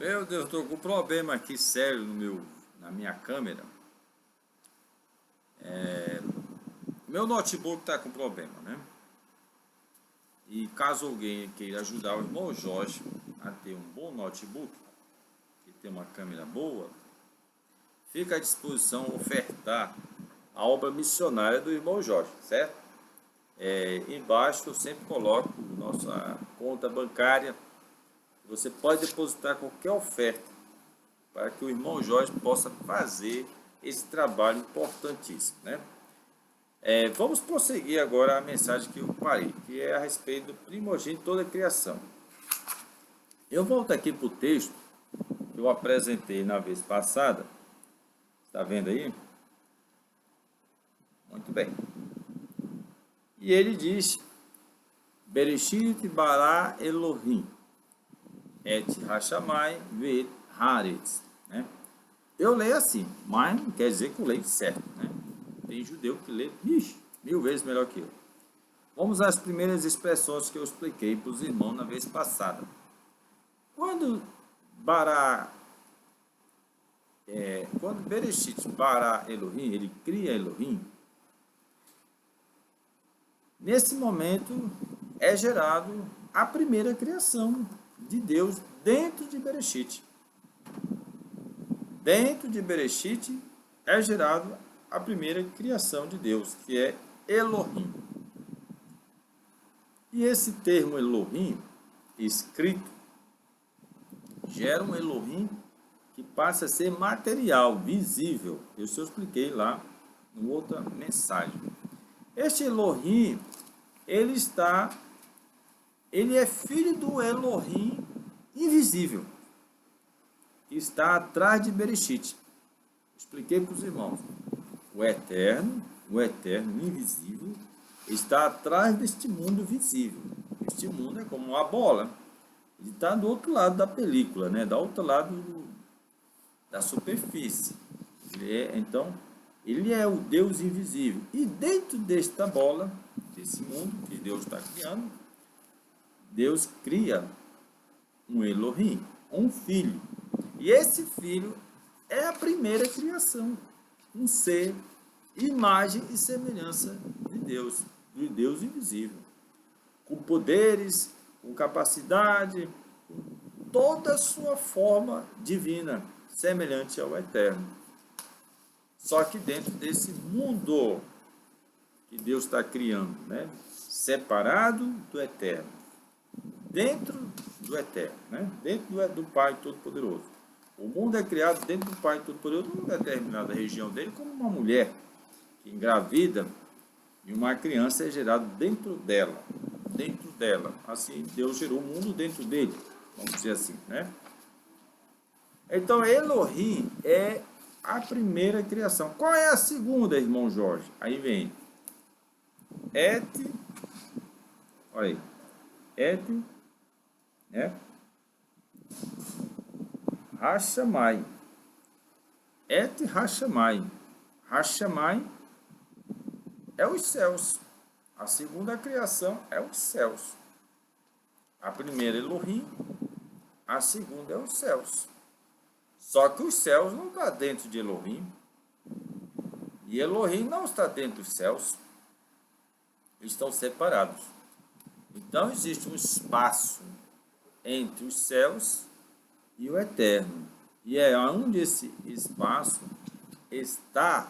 Meu Deus, estou com um problema aqui sério na minha câmera. Meu notebook está com problema, né? E caso alguém queira ajudar o irmão Jorge a ter um bom notebook, que tem uma câmera boa, fica à disposição ofertar a obra missionária do irmão Jorge, certo? Embaixo eu sempre coloco nossa conta bancária. Você pode depositar qualquer oferta para que o irmão Jorge possa fazer esse trabalho importantíssimo, né? Vamos prosseguir agora a mensagem que eu parei, que é a respeito do primogênito de toda a criação. Eu volto aqui para o texto que eu apresentei na vez passada. Está vendo aí? Muito bem. E ele diz: Bereshit bara Elohim et Hashamai vet Haaretz, né? Eu leio assim, mas não quer dizer que eu leio certo, né? Tem judeu que lê 1000 vezes melhor que eu. Vamos às primeiras expressões que eu expliquei para os irmãos na vez passada. Quando Bereshit bara Elohim, ele cria Elohim, nesse momento é gerado a primeira criação de Deus dentro de Bereshit. Dentro de Bereshit é gerado a primeira criação de Deus, que é Elohim. E esse termo Elohim, escrito, gera um Elohim que passa a ser material, visível. Isso eu expliquei lá em outra mensagem. Este Elohim, ele é filho do Elohim invisível, que está atrás de Bereshit. Expliquei para os irmãos. O eterno invisível, está atrás deste mundo visível. Este mundo é como uma bola. Ele está do outro lado da película, né? Do outro lado da superfície. Ele é o Deus invisível. E dentro desta bola, desse mundo que Deus está criando, Deus cria um Elohim, um filho. E esse filho é a primeira criação. Um ser, imagem e semelhança de Deus invisível. Com poderes, com capacidade, com toda a sua forma divina, semelhante ao Eterno. Só que dentro desse mundo que Deus está criando, né? Separado do Eterno. Dentro do Eterno, né? Dentro do Pai Todo-Poderoso. O mundo é criado dentro do Pai Todo-Poderoso, numa determinada região dele, como uma mulher que engravida e uma criança é gerada dentro dela. Dentro dela. Assim, Deus gerou o mundo dentro dele, vamos dizer assim, né? Então, Elohim é a primeira criação. Qual é a segunda, irmão Jorge? Aí vem olha aí, né? Hashamai. Hashamai. Hashamai é os céus. A segunda criação é os céus. A primeira é Elohim, a segunda é os céus. Só que os céus não estão dentro de Elohim. E Elohim não está dentro dos céus. Eles estão separados. Então existe um espaço entre os céus e o eterno. E é onde esse espaço está,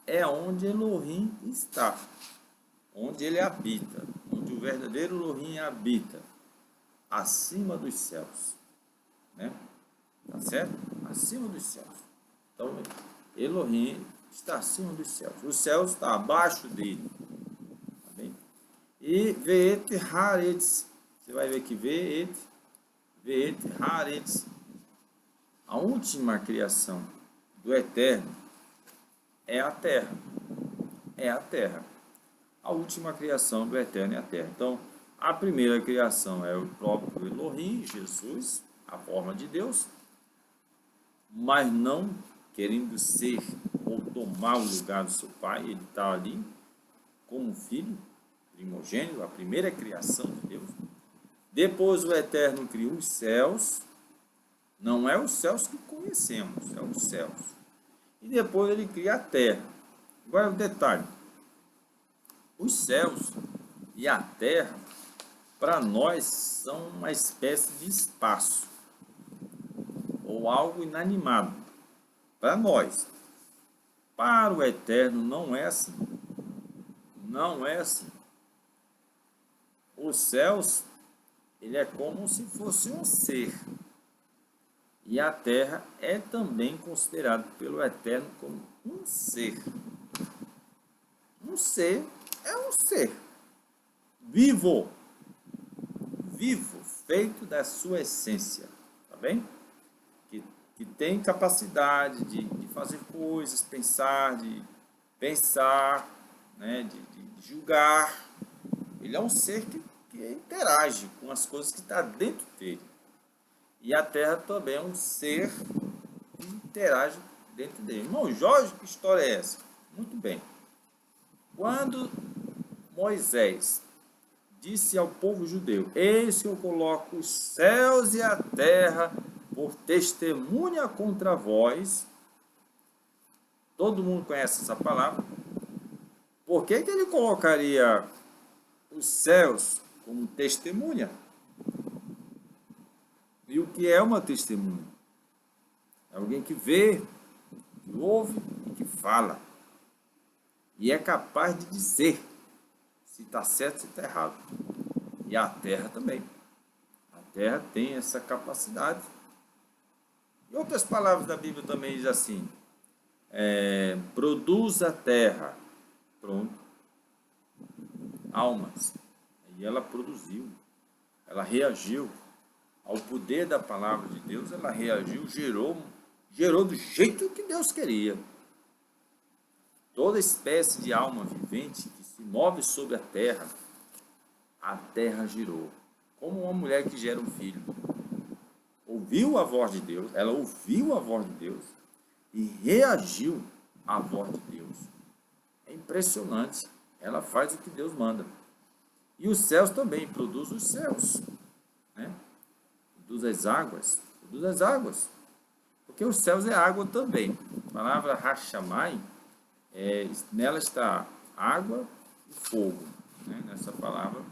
é onde Elohim está. Onde ele habita. Onde o verdadeiro Elohim habita. Acima dos céus. Né? Tá certo? Acima dos céus. Então, Elohim está acima dos céus. O céu está abaixo dele. Tá bem? E Ve'et Haaretz. Você vai ver que Ve'et Haaretz. A última criação do Eterno é a terra. É a terra. A última criação do Eterno é a terra. Então, a primeira criação é o próprio Elohim, Jesus, a forma de Deus, mas não querendo ser ou tomar o lugar do seu pai. Ele está ali como filho primogênito, a primeira criação de Deus. Depois o Eterno criou os céus, Não é os céus que conhecemos, é os céus. E depois ele cria a terra. Agora o detalhe, os céus e a terra, para nós, são uma espécie de espaço, ou algo inanimado, para nós. Para o eterno não é assim. Não é assim. Os céus, ele é como se fosse um ser. E a terra é também considerado pelo eterno como um ser. Um ser é um ser. Vivo. Vivo, feito da sua essência. Tá bem? Que tem capacidade de fazer coisas, pensar, né? de julgar. Ele é um ser que interage com as coisas que estão dentro dele. E a terra também é um ser que interage dentro dele. Irmão Jorge, que história é essa? Muito bem. Quando Moisés disse ao povo judeu: eis que eu coloco os céus e a terra por testemunha contra vós. Todo mundo conhece essa palavra. Por que ele colocaria os céus como testemunha? E o que é uma testemunha? É alguém que vê, que ouve e que fala. E é capaz de dizer se está certo, se está errado. E a terra também. A terra tem essa capacidade. E outras palavras da Bíblia também diz assim: produz a terra. Pronto. Almas. E ela produziu. Ela reagiu ao poder da palavra de Deus. Ela reagiu, gerou do jeito que Deus queria. Toda espécie de alma vivente que se move sobre a terra girou. Como uma mulher que gera um filho. Ouviu a voz de Deus, ela ouviu a voz de Deus e reagiu à voz de Deus. É impressionante. Ela faz o que Deus manda. E os céus também, produz os céus. Né? Produz as águas. Produz as águas. Porque os céus é água também. A palavra Hashamai, nela está água e fogo. Né? Nessa palavra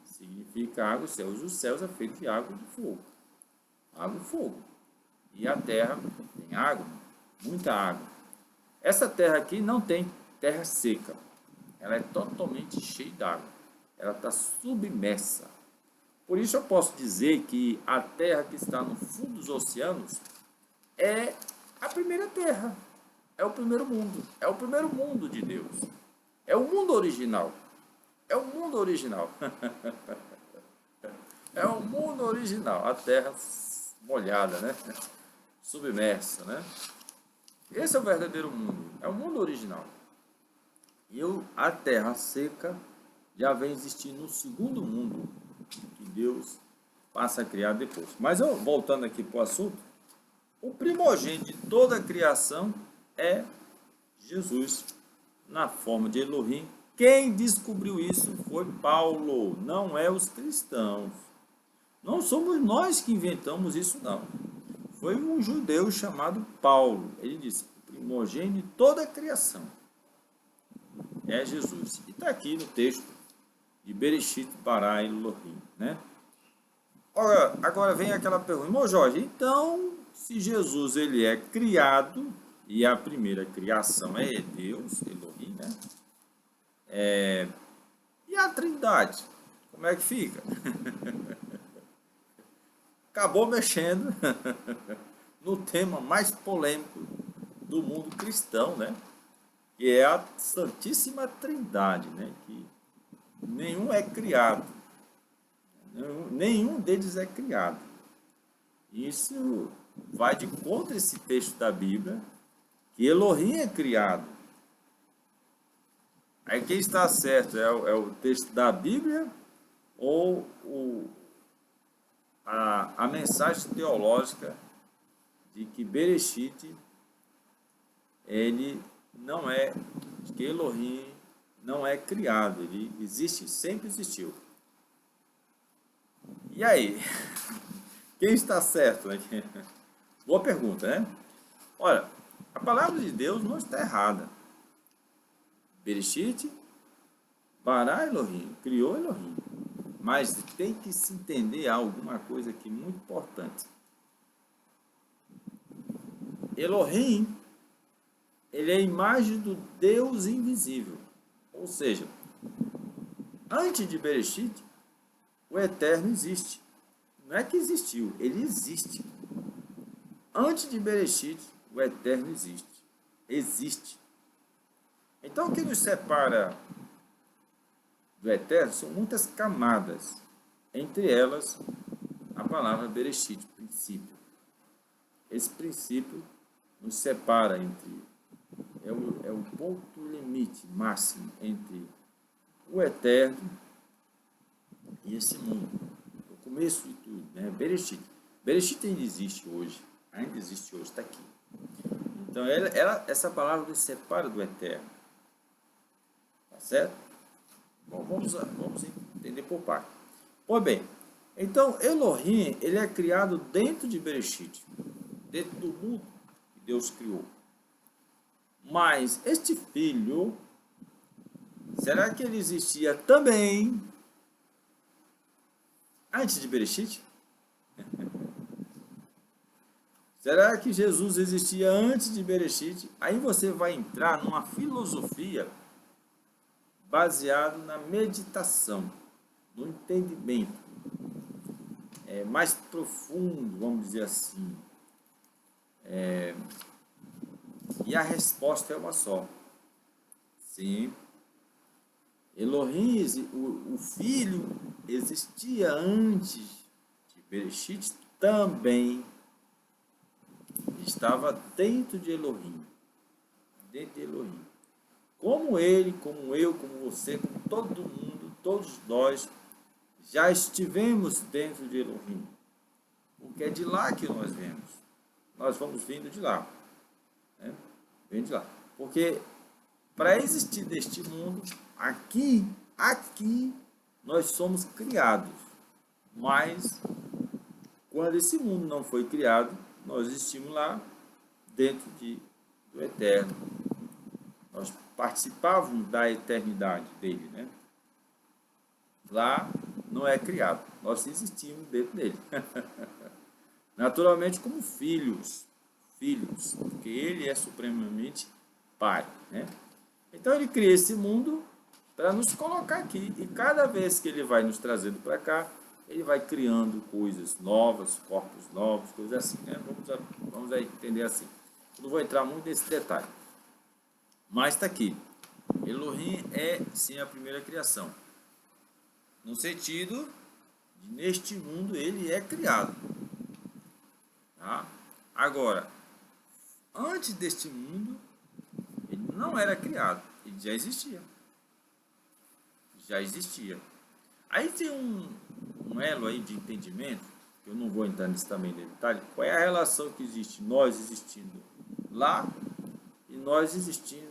significa água e céus. Os céus é feito de água e de fogo. Água e fogo. E a terra tem água, muita água. Essa terra aqui não tem terra seca. Ela é totalmente cheia d'água. Ela está submersa. Por isso eu posso dizer que a terra que está no fundo dos oceanos é a primeira terra. É o primeiro mundo. É o primeiro mundo de Deus. É o mundo original. É o mundo original. É o mundo original. A terra molhada, né? Submersa, né? Esse é o verdadeiro mundo. É o mundo original. E a terra seca já vem existir no segundo mundo que Deus passa a criar depois. Mas voltando aqui para o assunto, o primogênito de toda a criação é Jesus, na forma de Elohim. Quem descobriu isso foi Paulo, não é os cristãos. Não somos nós que inventamos isso, não. Foi um judeu chamado Paulo. Ele disse: o primogênito de toda a criação é Jesus. E está aqui no texto de Bereshit bara Elohim, né? Agora vem aquela pergunta: irmão Jorge, então, se Jesus ele é criado, e a primeira criação é Deus, Elohim, né? E a Trindade, como é que fica? Acabou mexendo no tema mais polêmico do mundo cristão, né? Que é a Santíssima Trindade, né? Que nenhum é criado. Nenhum deles é criado. Isso vai de contra esse texto da Bíblia, que Elohim é criado. Aí quem está certo é o texto da Bíblia ou a mensagem teológica de que Bereshit, ele não é, que Elohim não é criado, ele existe, sempre existiu. E aí? Quem está certo, né? Boa pergunta, né? Olha, a palavra de Deus não está errada. Bereshit, bara Elohim, criou Elohim. Mas tem que se entender alguma coisa aqui muito importante. Elohim, ele é a imagem do Deus invisível. Ou seja, antes de Bereshit, o Eterno existe. Não é que existiu, ele existe. Antes de Bereshit, o Eterno existe. Existe. Então, o que nos separa do Eterno são muitas camadas. Entre elas, a palavra Bereshit, princípio. Esse princípio nos separa entre... É o ponto limite máximo entre o Eterno e esse mundo. O começo de tudo, né? Bereshit. Bereshit ainda existe hoje. Está aqui. Então, essa palavra nos separa do Eterno. Tá certo? Bom, vamos entender por parte. Pois bem, então Elohim, ele é criado dentro de Bereshit, dentro do mundo que Deus criou. Mas este filho, será que ele existia também antes de Bereshit? Será que Jesus existia antes de Bereshit? Aí você vai entrar numa filosofia baseada na meditação, no entendimento mais profundo, vamos dizer assim. E a resposta é uma só. Sim. Elohim, o Filho, existia antes de Bereshit também. Estava dentro de Elohim. Dentro de Elohim. Como ele, como eu, como você, como todo mundo, todos nós, já estivemos dentro de Elohim. Porque é de lá que nós vemos. Nós vamos vindo de lá. Né? Vem de lá. Porque para existir neste mundo, aqui, nós somos criados. Mas, quando esse mundo não foi criado, nós existimos lá dentro do Eterno. Nós participávamos da eternidade dele, né? Lá não é criado, nós existimos dentro dele. Naturalmente como filhos, porque ele é supremamente Pai, né? Então ele cria esse mundo para nos colocar aqui, e cada vez que ele vai nos trazendo para cá, ele vai criando coisas novas, corpos novos, coisas assim, né? Vamos entender assim. Eu não vou entrar muito nesse detalhe. Mas está aqui. Elohim é, sim, a primeira criação. No sentido de, neste mundo, ele é criado. Tá? Agora, antes deste mundo, ele não era criado. Ele já existia. Já existia. Aí tem um elo aí de entendimento, que eu não vou entrar nisso também em detalhe. Qual é a relação que existe nós existindo lá e nós existindo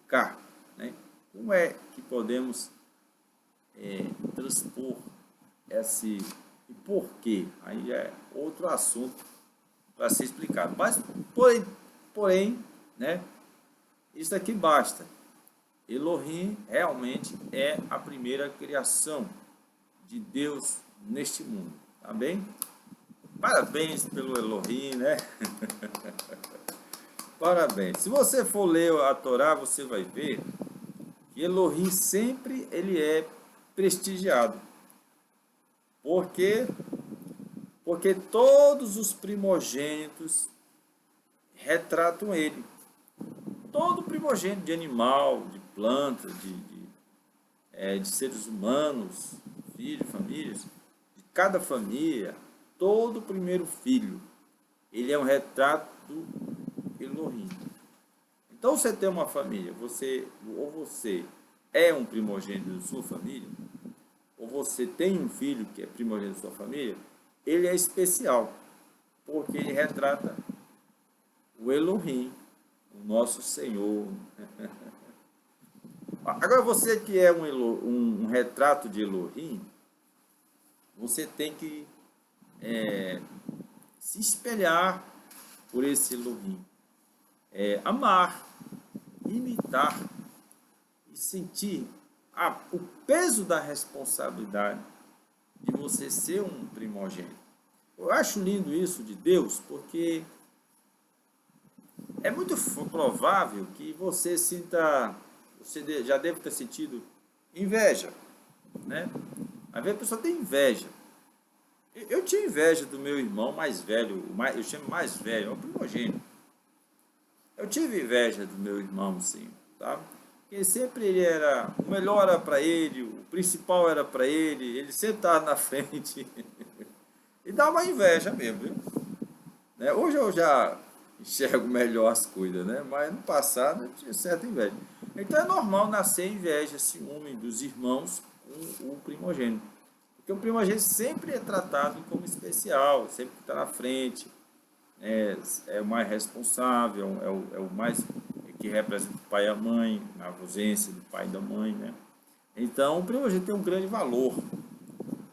cá, né? Como é que podemos transpor esse e por quê? Aí é outro assunto para ser explicado. Mas, porém, né? Isso aqui basta. Elohim realmente é a primeira criação de Deus neste mundo, tá bem? Parabéns pelo Elohim, né? Parabéns. Se você for ler a Torá, você vai ver que Elohim sempre ele é prestigiado. Por quê? Porque todos os primogênitos retratam ele. Todo primogênito de animal, de planta, de seres humanos, filhos, famílias, de cada família, todo primeiro filho, ele é um retrato do Elohim. Então, você tem uma família, você é um primogênito de sua família, ou você tem um filho que é primogênito de sua família, ele é especial, porque ele retrata o Elohim, o nosso Senhor. Agora, você que é um retrato de Elohim, você tem que se espelhar por esse Elohim. Amar, imitar e sentir o peso da responsabilidade de você ser um primogênito. Eu acho lindo isso de Deus, porque é muito provável que você já deve ter sentido inveja, né? Às vezes a pessoa tem inveja. Eu tinha inveja do meu irmão mais velho, eu chamo mais velho, é o primogênito. Eu tive inveja do meu irmão, sim, tá? Porque sempre o melhor era para ele, o principal era para ele sempre estava na frente. E dá uma inveja mesmo, viu? Né? Hoje eu já enxergo melhor as coisas, né? Mas no passado eu tinha certa inveja. Então é normal nascer inveja, ciúme dos irmãos com o primogênito. Porque o primogênito sempre é tratado como especial, sempre está na frente, é o mais responsável, é o mais que representa o pai e a mãe, na ausência do pai e da mãe, né? Então o primogênito tem um grande valor.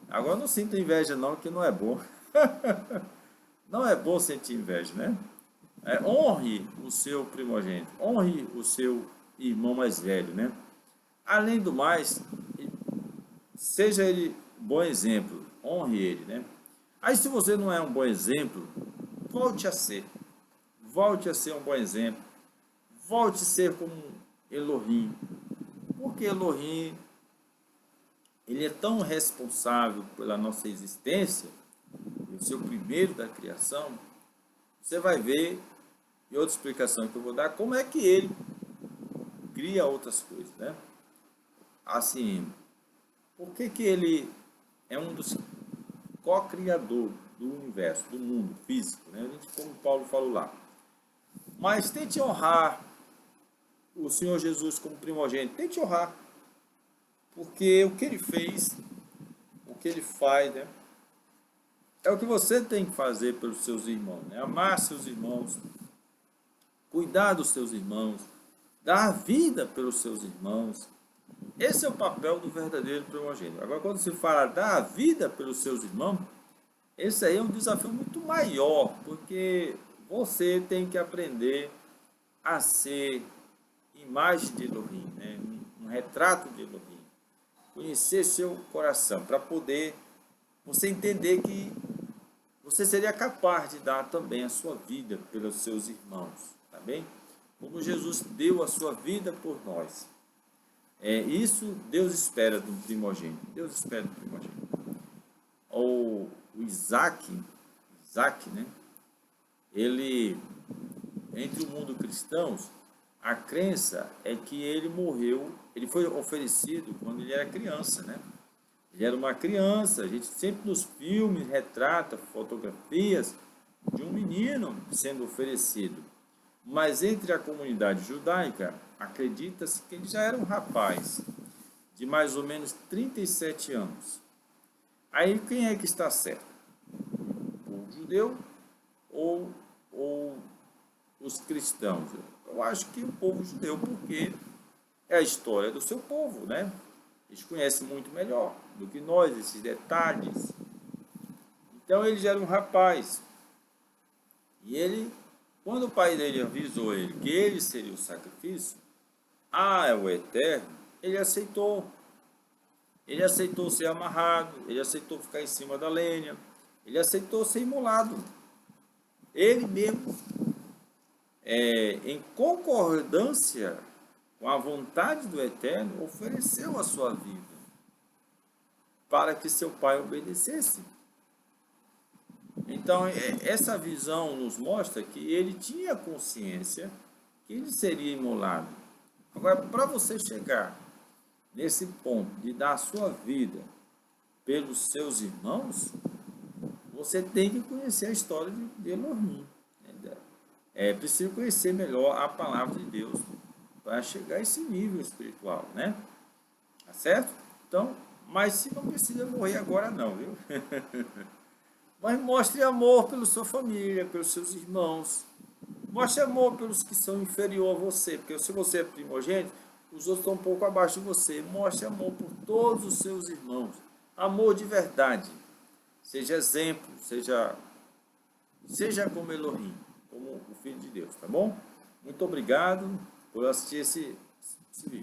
Agora não sinta inveja não, que não é bom. Não é bom sentir inveja, né? Honre o seu primogênito, honre o seu irmão mais velho, né? Além do mais, seja ele um bom exemplo, honre ele, né? Aí se você não é um bom exemplo, volte a ser. Volte a ser um bom exemplo. Volte a ser como Elohim. Porque Elohim, ele é tão responsável pela nossa existência, o seu primeiro da criação. Você vai ver, e outra explicação que eu vou dar, como é que ele cria outras coisas, né? Assim, por que ele é um dos co-criadores do universo, do mundo físico, né? Como Paulo falou lá. Mas tente honrar o Senhor Jesus como primogênito, tente honrar, porque o que ele fez, o que ele faz, né? É o que você tem que fazer pelos seus irmãos, né? Amar seus irmãos, cuidar dos seus irmãos, dar vida pelos seus irmãos. Esse é o papel do verdadeiro primogênito. Agora, quando se fala dar vida pelos seus irmãos, esse aí é um desafio muito maior, porque você tem que aprender a ser imagem de Elohim, né? Um retrato de Elohim. Conhecer seu coração, para poder você entender que você seria capaz de dar também a sua vida pelos seus irmãos, tá bem? Como Jesus deu a sua vida por nós. Isso Deus espera do primogênito. Deus espera do primogênito. O Isaac, né? Ele, entre o mundo cristão, a crença é que ele morreu, ele foi oferecido quando ele era criança, né? Ele era uma criança, a gente sempre nos filmes retrata fotografias de um menino sendo oferecido. Mas entre a comunidade judaica, acredita-se que ele já era um rapaz de mais ou menos 37 anos. Aí quem é que está certo? O povo judeu ou os cristãos? Eu acho que o povo judeu, porque é a história do seu povo, né? Eles conhecem muito melhor do que nós esses detalhes. Então ele já era um rapaz. E ele, quando o pai dele avisou ele que ele seria o sacrifício, é o Eterno, ele aceitou. Ele aceitou ser amarrado, ele aceitou ficar em cima da lenha, ele aceitou ser imolado. Ele mesmo, em concordância com a vontade do Eterno, ofereceu a sua vida para que seu pai obedecesse. Então, essa visão nos mostra que ele tinha consciência que ele seria imolado. Agora, para você chegar nesse ponto de dar a sua vida pelos seus irmãos, você tem que conhecer a história de Elohim. É preciso conhecer melhor a palavra de Deus para chegar a esse nível espiritual, né? Tá certo? Então, mas se não precisa morrer agora não, viu? Mas mostre amor pela sua família, pelos seus irmãos. Mostre amor pelos que são inferior a você, porque se você é primogênito, os outros estão um pouco abaixo de você. Mostre amor por todos os seus irmãos. Amor de verdade. Seja exemplo, seja como Elohim, como como o Filho de Deus, tá bom? Muito obrigado por assistir esse vídeo.